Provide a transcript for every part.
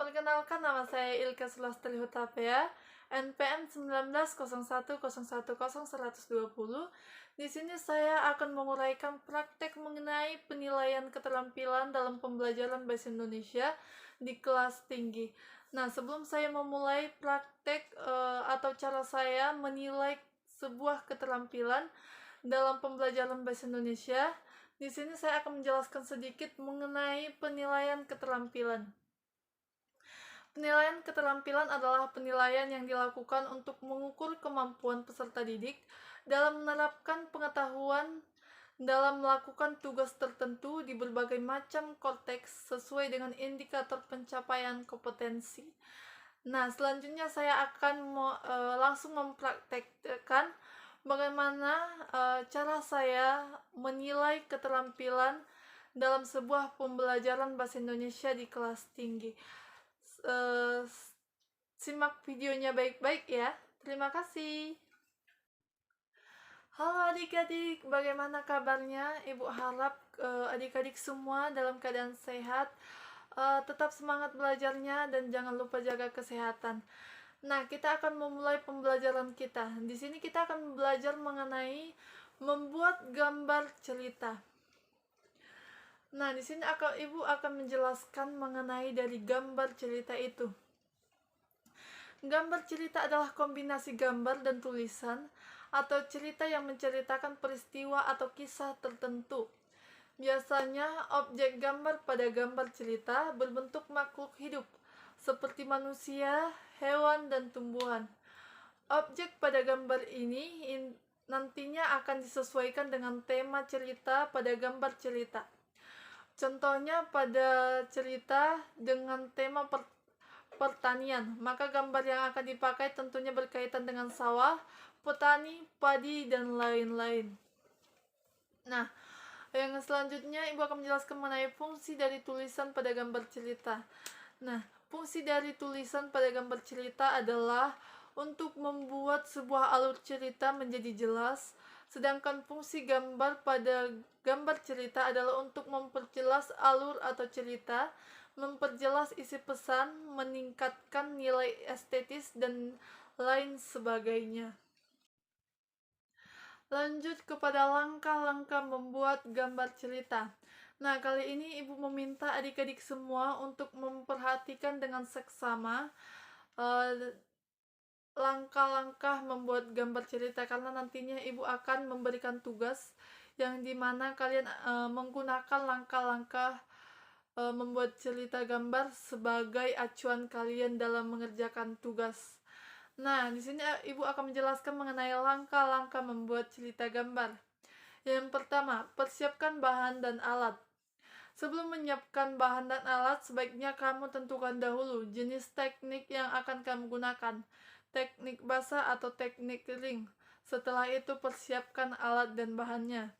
Perkenalkan, nama saya Ilka Sulastri Hutapea, NPM 1901010120. Di sini saya akan menguraikan praktek mengenai penilaian keterampilan dalam pembelajaran bahasa Indonesia di kelas tinggi. Nah, sebelum saya memulai praktek atau cara saya menilai sebuah keterampilan dalam pembelajaran bahasa Indonesia, di sini saya akan menjelaskan sedikit mengenai penilaian keterampilan. Penilaian keterampilan adalah penilaian yang dilakukan untuk mengukur kemampuan peserta didik dalam menerapkan pengetahuan dalam melakukan tugas tertentu di berbagai macam konteks sesuai dengan indikator pencapaian kompetensi. Nah, selanjutnya saya akan langsung mempraktekkan bagaimana cara saya menilai keterampilan dalam sebuah pembelajaran bahasa Indonesia di kelas tinggi. Simak videonya baik-baik ya. Terima kasih. Halo adik-adik, bagaimana kabarnya? Ibu harap adik-adik semua dalam keadaan sehat, tetap semangat belajarnya dan jangan lupa jaga kesehatan. Nah, kita akan memulai pembelajaran kita. Di sini kita akan belajar mengenai membuat gambar cerita. Nah, di sini Ibu akan menjelaskan mengenai dari gambar cerita itu. Gambar cerita adalah kombinasi gambar dan tulisan atau cerita yang menceritakan peristiwa atau kisah tertentu. Biasanya, objek gambar pada gambar cerita berbentuk makhluk hidup, seperti manusia, hewan, dan tumbuhan. Objek pada gambar ini nantinya akan disesuaikan dengan tema cerita pada gambar cerita. Contohnya pada cerita dengan tema pertanian, maka gambar yang akan dipakai tentunya berkaitan dengan sawah, petani, padi, dan lain-lain. Nah, yang selanjutnya Ibu akan menjelaskan mengenai fungsi dari tulisan pada gambar cerita. Nah, fungsi dari tulisan pada gambar cerita adalah untuk membuat sebuah alur cerita menjadi jelas, sedangkan fungsi gambar pada gambar cerita adalah untuk memperjelas alur atau cerita, memperjelas isi pesan, meningkatkan nilai estetis, dan lain sebagainya. Lanjut kepada langkah-langkah membuat gambar cerita. Nah, kali ini Ibu meminta adik-adik semua untuk memperhatikan dengan seksama langkah-langkah membuat gambar cerita, karena nantinya Ibu akan memberikan tugas yang dimana kalian menggunakan langkah-langkah membuat cerita gambar sebagai acuan kalian dalam mengerjakan tugas. Nah, di sini Ibu akan menjelaskan mengenai langkah-langkah membuat cerita gambar. Yang pertama, persiapkan bahan dan alat. Sebelum menyiapkan bahan dan alat, sebaiknya kamu tentukan dahulu jenis teknik yang akan kamu gunakan, teknik basah atau teknik kering. Setelah itu, persiapkan alat dan bahannya.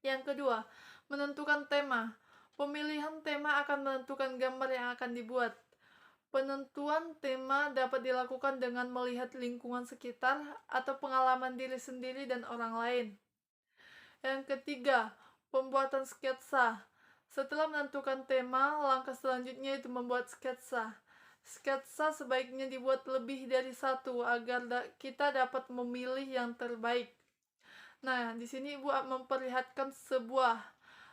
Yang kedua, menentukan tema. Pemilihan tema akan menentukan gambar yang akan dibuat. Penentuan tema dapat dilakukan dengan melihat lingkungan sekitar atau pengalaman diri sendiri dan orang lain. Yang ketiga, pembuatan sketsa. Setelah menentukan tema, langkah selanjutnya itu membuat sketsa. Sketsa sebaiknya dibuat lebih dari satu agar kita dapat memilih yang terbaik. Nah, di sini Ibu memperlihatkan sebuah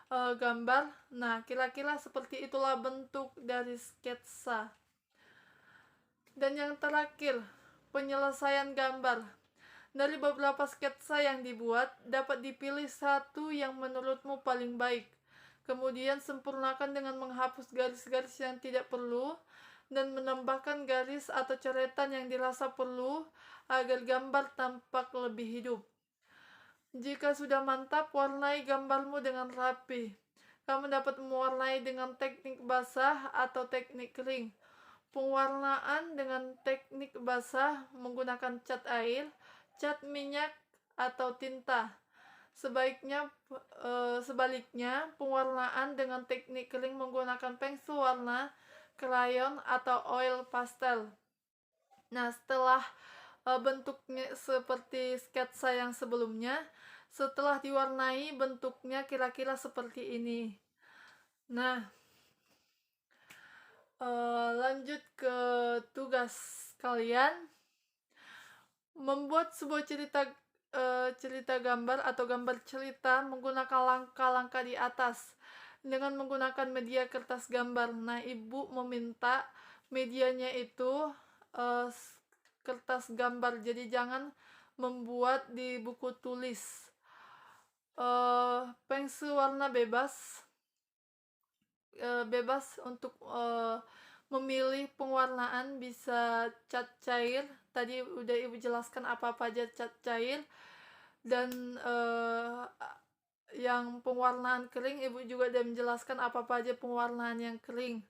gambar. Nah, kira-kira seperti itulah bentuk dari sketsa. Dan yang terakhir, penyelesaian gambar. Dari beberapa sketsa yang dibuat, dapat dipilih satu yang menurutmu paling baik. Kemudian sempurnakan dengan menghapus garis-garis yang tidak perlu dan menambahkan garis atau coretan yang dirasa perlu agar gambar tampak lebih hidup. Jika sudah mantap, warnai gambarmu dengan rapi. Kamu dapat mewarnai dengan teknik basah atau teknik kering. Pewarnaan dengan teknik basah menggunakan cat air, cat minyak, atau tinta. Sebaliknya, pewarnaan dengan teknik kering menggunakan pensil warna, krayon, atau oil pastel. Nah, setelah bentuknya seperti sketsa yang sebelumnya, setelah diwarnai, bentuknya kira-kira seperti ini. Nah, Lanjut ke tugas kalian, membuat sebuah cerita gambar atau gambar cerita menggunakan langkah-langkah di atas dengan menggunakan media kertas gambar. Nah, ibu meminta medianya itu kertas gambar, jadi jangan membuat di buku tulis. Pensil warna bebas, bebas untuk memilih pewarnaan, bisa cat cair, tadi udah ibu jelaskan apa-apa aja cat cair, dan yang pewarnaan kering ibu juga udah menjelaskan apa-apa aja pewarnaan yang kering.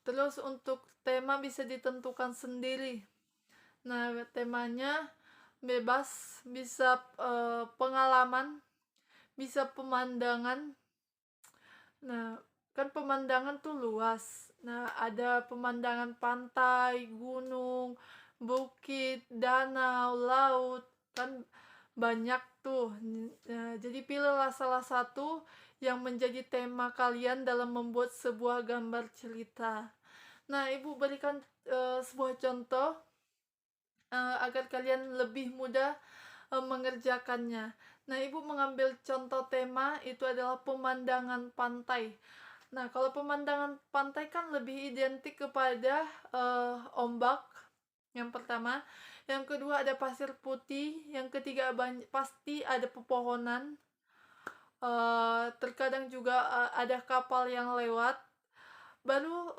Terus untuk tema bisa ditentukan sendiri. Nah, temanya bebas, bisa pengalaman, bisa pemandangan. Nah, kan pemandangan tuh luas. Nah, ada pemandangan pantai, gunung, bukit, danau, laut, kan banyak tuh. Nah, jadi pilihlah salah satu yang menjadi tema kalian dalam membuat sebuah gambar cerita. Nah, ibu berikan sebuah contoh agar kalian lebih mudah mengerjakannya. Nah, ibu mengambil contoh tema itu adalah pemandangan pantai. Nah, kalau pemandangan pantai kan lebih identik kepada ombak, yang pertama. Yang kedua ada pasir putih. Yang ketiga pasti ada pepohonan. Terkadang juga ada kapal yang lewat. Baru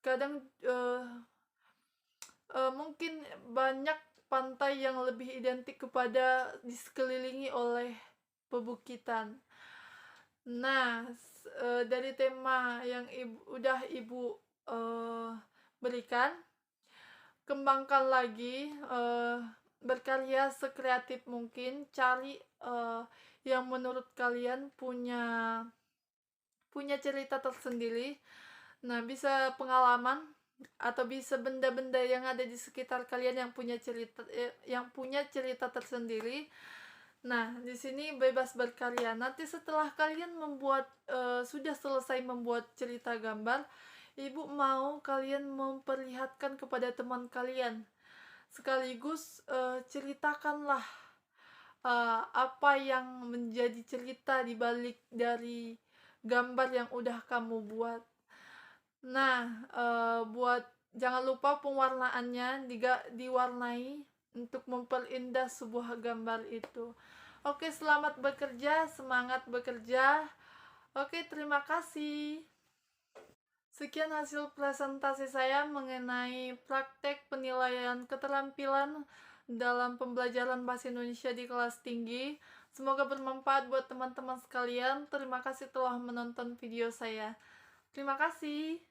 kadang mungkin banyak pantai yang lebih identik kepada disekelilingi oleh pebukitan. Nah, dari tema yang ibu berikan, kembangkan lagi, berkarya sekreatif mungkin, cari yang menurut kalian punya cerita tersendiri. Nah, bisa pengalaman atau bisa benda-benda yang ada di sekitar kalian yang punya cerita tersendiri. Nah, di sini bebas berkarya. Nanti setelah kalian sudah selesai membuat cerita gambar, ibu mau kalian memperlihatkan kepada teman kalian. Sekaligus ceritakanlah apa yang menjadi cerita di balik dari gambar yang udah kamu buat. Nah, jangan lupa pewarnaannya diwarnai untuk memperindah sebuah gambar itu. Oke, selamat bekerja, semangat bekerja. Oke, terima kasih. Sekian hasil presentasi saya mengenai praktek penilaian keterampilan dalam pembelajaran bahasa Indonesia di kelas tinggi. Semoga bermanfaat buat teman-teman sekalian. Terima kasih telah menonton video saya. Terima kasih.